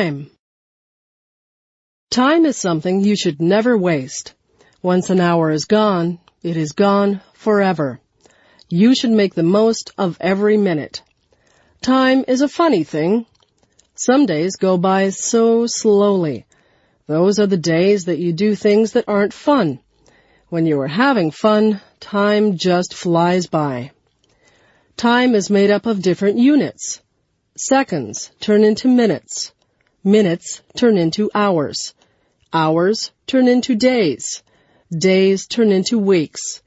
Time. Time is something you should never waste. Once an hour is gone, it is gone forever. You should make the most of every minute. Time is a funny thing. Some days go by so slowly. Those are the days that you do things that aren't fun. When you are having fun, time just flies by. Time is made up of different units. Seconds turn into minutes. Minutes turn into hours. Hours turn into days. Days turn into weeks.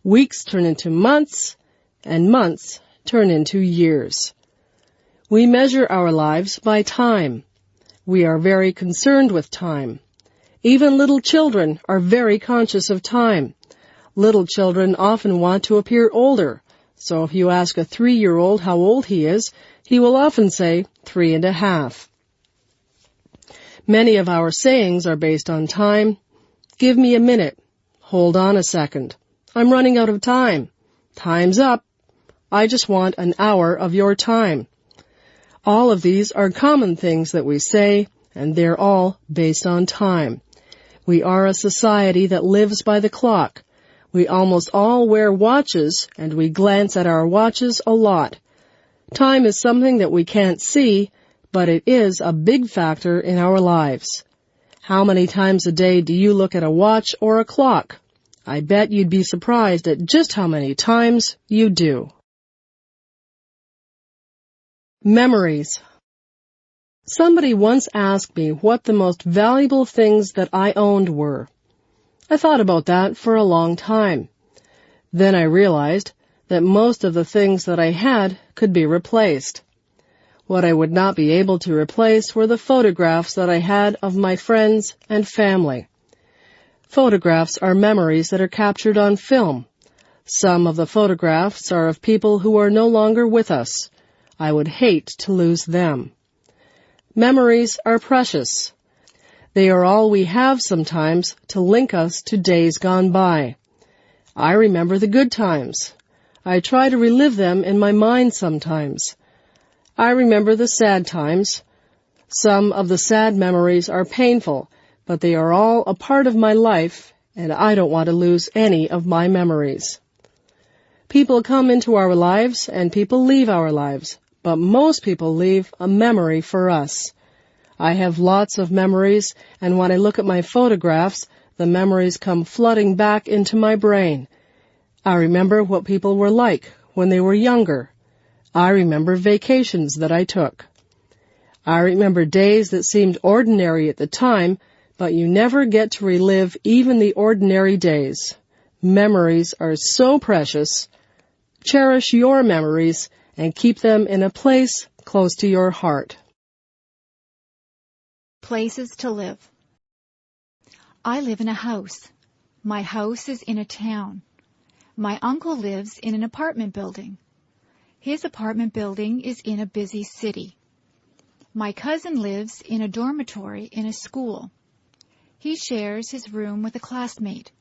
Weeks turn into months. And months turn into years. We measure our lives by time. We are very concerned with time. Even little children are very conscious of time. Little children often want to appear older, so if you ask a 3-year-old how old he is, he will often say 3.5. Many of our sayings are based on time. Give me a minute. Hold on a second. I'm running out of time. Time's up. I just want an hour of your time. All of these are common things that we say, and they're all based on time. We are a society that lives by the clock. We almost all wear watches, and we glance at our watches a lot. Time is something that we can't see, but it is a big factor in our lives. How many times a day do you look at a watch or a clock? I bet you'd be surprised at just how many times you do. Memories. Somebody once asked me what the most valuable things that I owned were. I thought about that for a long time. Then I realized that most of the things that I had could be replaced. What I would not be able to replace were the photographs that I had of my friends and family. Photographs are memories that are captured on film. Some of the photographs are of people who are no longer with us. I would hate to lose them. Memories are precious. They are all we have sometimes to link us to days gone by. I remember the good times. I try to relive them in my mind sometimes. I remember the sad times. Some of the sad memories are painful, but they are all a part of my life, and I don't want to lose any of my memories. People come into our lives and people leave our lives, but most people leave a memory for us. I have lots of memories, and when I look at my photographs, the memories come flooding back into my brain. I remember what people were like when they were younger. I remember vacations that I took. I remember days that seemed ordinary at the time, but you never get to relive even the ordinary days. Memories are so precious. Cherish your memories and keep them in a place close to your heart. Places to live. I live in a house. My house is in a town. My uncle lives in an apartment building. His apartment building is in a busy city. My cousin lives in a dormitory in a school. He shares his room with a classmate.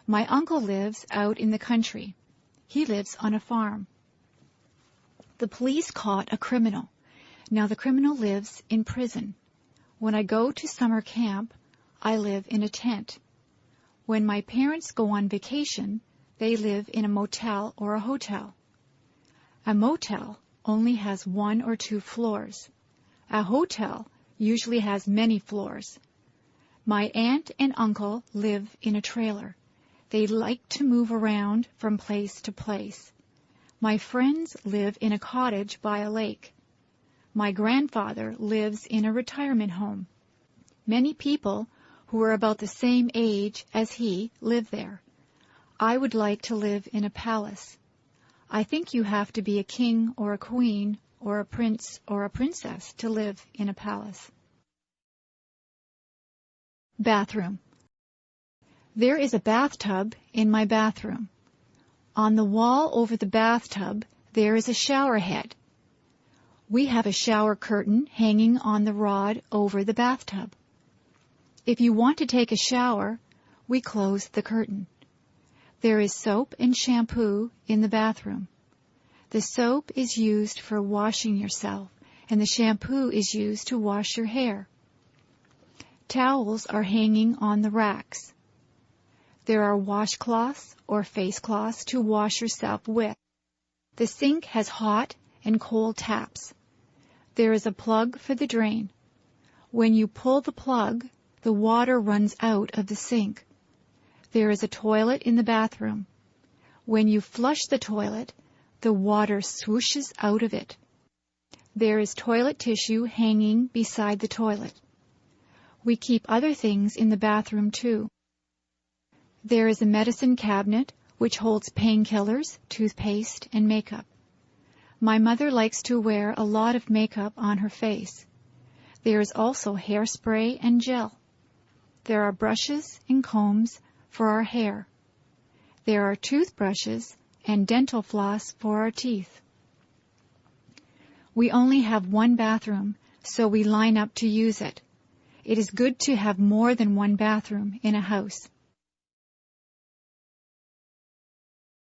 My uncle lives out in the country. He lives on a farm. The police caught a criminal. Now the criminal lives in prison. When I go to summer camp, I live in a tent. When my parents go on vacation, they live in a motel or a hotel. A motel only has 1 or 2 floors. A hotel usually has many floors. My aunt and uncle live in a trailer. They like to move around from place to place. My friends live in a cottage by a lake. My grandfather lives in a retirement home. Many people who are about the same age as he live there. I would like to live in a palace. I think you have to be a king or a queen or a prince or a princess to live in a palace. Bathroom. There is a bathtub in my bathroom. On the wall over the bathtub, there is a shower head. We have a shower curtain hanging on the rod over the bathtub. If you want to take a shower, we close the curtain. There is soap and shampoo in the bathroom. The soap is used for washing yourself, and the shampoo is used to wash your hair. Towels are hanging on the racks. There are washcloths or face cloths to wash yourself with. The sink has hot and cold taps. There is a plug for the drain. When you pull the plug, the water runs out of the sink. There is a toilet in the bathroom. When you flush the toilet, the water swooshes out of it. There is toilet tissue hanging beside the toilet. We keep other things in the bathroom too. There is a medicine cabinet which holds painkillers, toothpaste, and makeup. My mother likes to wear a lot of makeup on her face. There is also hairspray and gel. There are brushes and combs for our hair. There are toothbrushes and dental floss for our teeth. We only have one bathroom, so we line up to use it. It is good to have more than one bathroom in a house.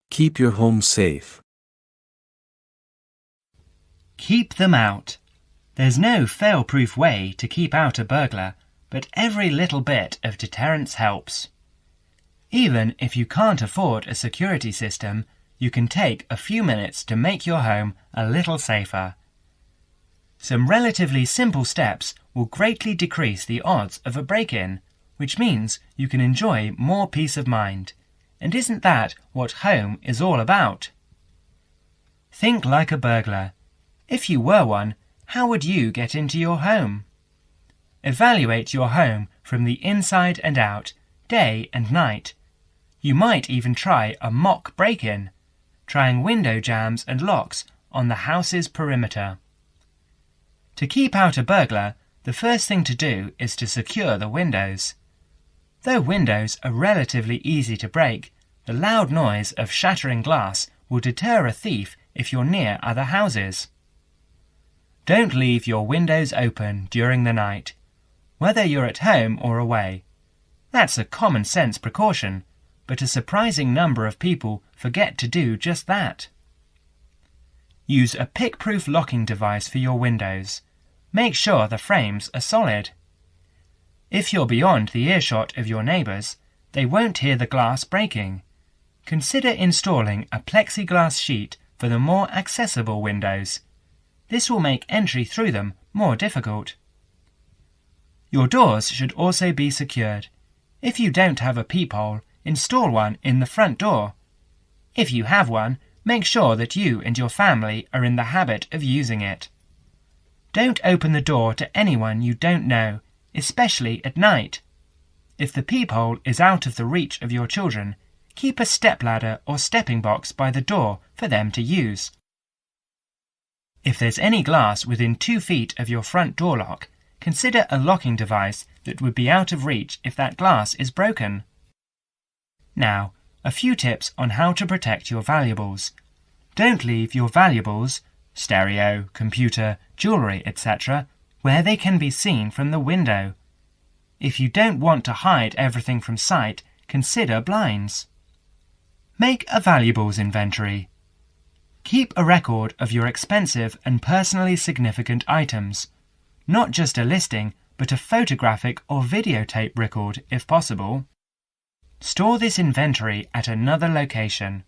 Keep your home safe. Keep them out. There's no fail-proof way to keep out a burglar, but every little bit of deterrence helps. Even if you can't afford a security system, you can take a few minutes to make your home a little safer. Some relatively simple steps will greatly decrease the odds of a break-in, which means you can enjoy more peace of mind. And isn't that what home is all about? Think like a burglar. If you were one, how would you get into your home? Evaluate your home from the inside and out, day and night. You might even try a mock break-in, trying window jambs and locks on the house's perimeter. To keep out a burglar, the first thing to do is to secure the windows. Though windows are relatively easy to break, the loud noise of shattering glass will deter a thief if you're near other houses. Don't leave your windows open during the night, whether you're at home or away. That's a common sense precaution, but a surprising number of people forget to do just that. Use a pick-proof locking device for your windows. Make sure the frames are solid. If you're beyond the earshot of your neighbours, they won't hear the glass breaking. Consider installing a plexiglass sheet for the more accessible windows. This will make entry through them more difficult. Your doors should also be secured. If you don't have a peephole, install one in the front door. If you have one, make sure that you and your family are in the habit of using it. Don't open the door to anyone you don't know, especially at night. If the peephole is out of the reach of your children, keep a stepladder or stepping box by the door for them to use. If there's any glass within 2 feet of your front door lock, consider a locking device that would be out of reach if that glass is broken. Now, a few tips on how to protect your valuables. Don't leave your valuables, stereo, computer, jewellery, etc., where they can be seen from the window. If you don't want to hide everything from sight, consider blinds. Make a valuables inventory. Keep a record of your expensive and personally significant items. Not just a listing, but a photographic or videotape record if possible. Store this inventory at another location.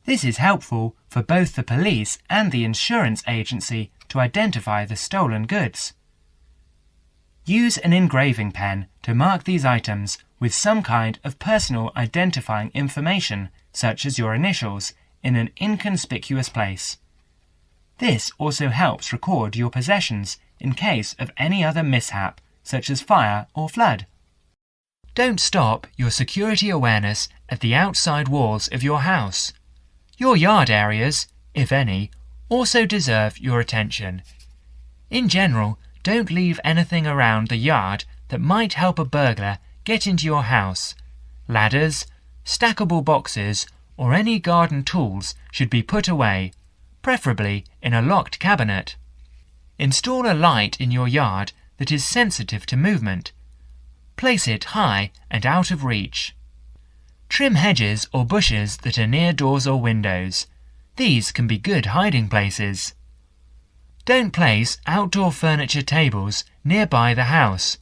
This is helpful for both the police and the insurance agency to identify the stolen goods. Use an engraving pen to mark these items with some kind of personal identifying information, such as your initials, in an inconspicuous place. This also helps record your possessions in case of any other mishap, such as fire or flood. Don't stop your security awareness at the outside walls of your house. Your yard areas, if any, also deserve your attention. In general, don't leave anything around the yard that might help a burglar get into your house. Ladders, stackable boxes, or any garden tools should be put away, preferably in a locked cabinet. Install a light in your yard that is sensitive to movement. Place it high and out of reach. Trim hedges or bushes that are near doors or windows. These can be good hiding places. Don't place outdoor furniture tables nearby the house.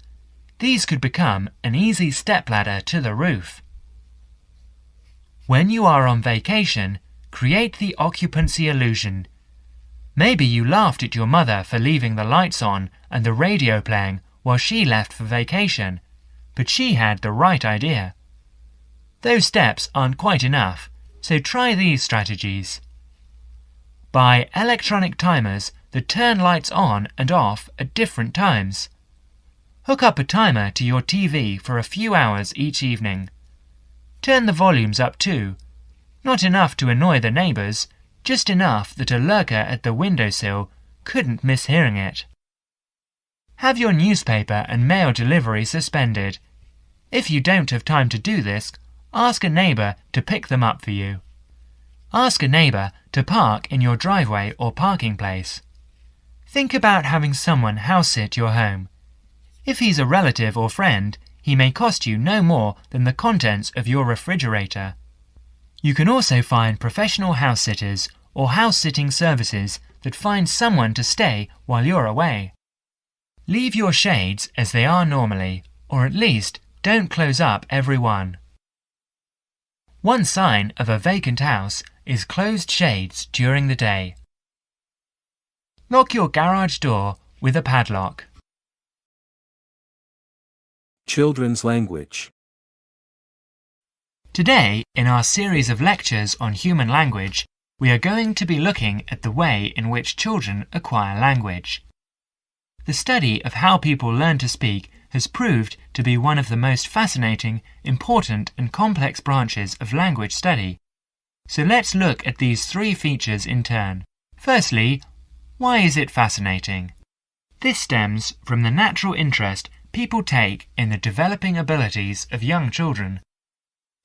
These could become an easy stepladder to the roof. When you are on vacation, create the occupancy illusion. Maybe you laughed at your mother for leaving the lights on and the radio playing while she left for vacation, but she had the right idea. Those steps aren't quite enough, so try these strategies. Buy electronic timers that turn lights on and off at different times. Hook up a timer to your TV for a few hours each evening. Turn the volumes up too. Not enough to annoy the neighbours, just enough that a lurker at the windowsill couldn't miss hearing it. Have your newspaper and mail delivery suspended. If you don't have time to do this, ask a neighbour to pick them up for you. Ask a neighbour to park in your driveway or parking place. Think about having someone house-sit your home. If he's a relative or friend, he may cost you no more than the contents of your refrigerator. You can also find professional house-sitters or house-sitting services that find someone to stay while you're away. Leave your shades as they are normally, or at least don't close up every one. One sign of a vacant house is closed shades during the day. Lock your garage door with a padlock. Children's language. Today, in our series of lectures on human language, we are going to be looking at the way in which children acquire language. The study of how people learn to speak has proved to be one of the most fascinating, important and complex branches of language study. So let's look at these three features in turn. Firstly, why is it fascinating? This stems from the natural interest people take in the developing abilities of young children.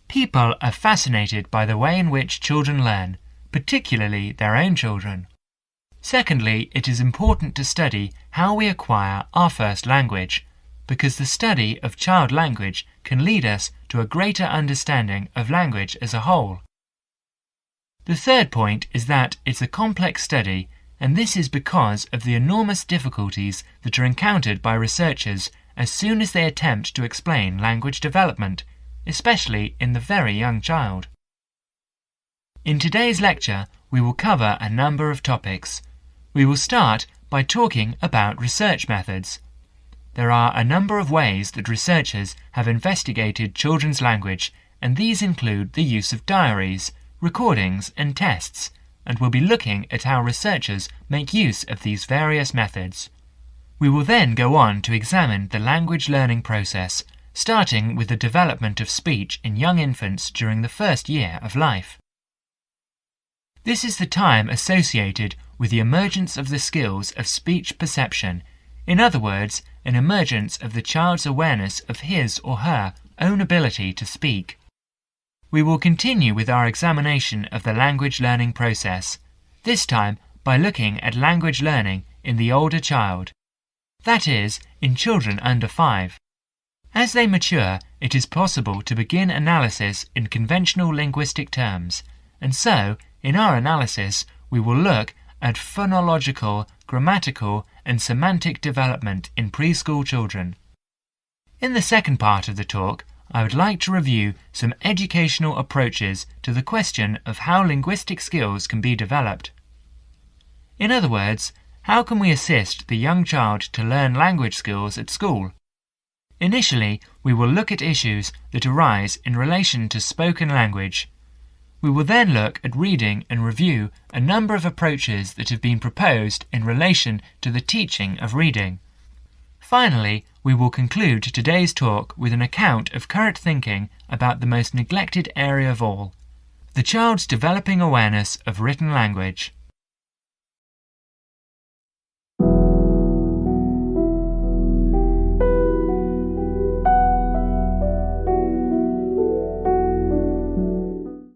People are fascinated by the way in which children learn, particularly their own children. Secondly, it is important to study how we acquire our first language, because the study of child language can lead us to a greater understanding of language as a whole. The third point is that it's a complex study, and this is because of the enormous difficulties that are encountered by researchers as soon as they attempt to explain language development, especially in the very young child. In today's lecture, we will cover a number of topics. We will start by talking about research methods. There are a number of ways that researchers have investigated children's language, and these include the use of diaries, recordings, and tests, and we'll be looking at how researchers make use of these various methods. We will then go on to examine the language learning process, starting with the development of speech in young infants during the first year of life. This is the time associated with the emergence of the skills of speech perception, in other words, an emergence of the child's awareness of his or her own ability to speak. We will continue with our examination of the language learning process, this time by looking at language learning in the older child, that is, in children under 5. As they mature, it is possible to begin analysis in conventional linguistic terms, and so, in our analysis, we will look at phonological, grammatical, and semantic development in preschool children. In the second part of the talk, I would like to review some educational approaches to the question of how linguistic skills can be developed. In other words, how can we assist the young child to learn language skills at school? Initially, we will look at issues that arise in relation to spoken language. We will then look at reading and review a number of approaches that have been proposed in relation to the teaching of reading. Finally, we will conclude today's talk with an account of current thinking about the most neglected area of all, the child's developing awareness of written language.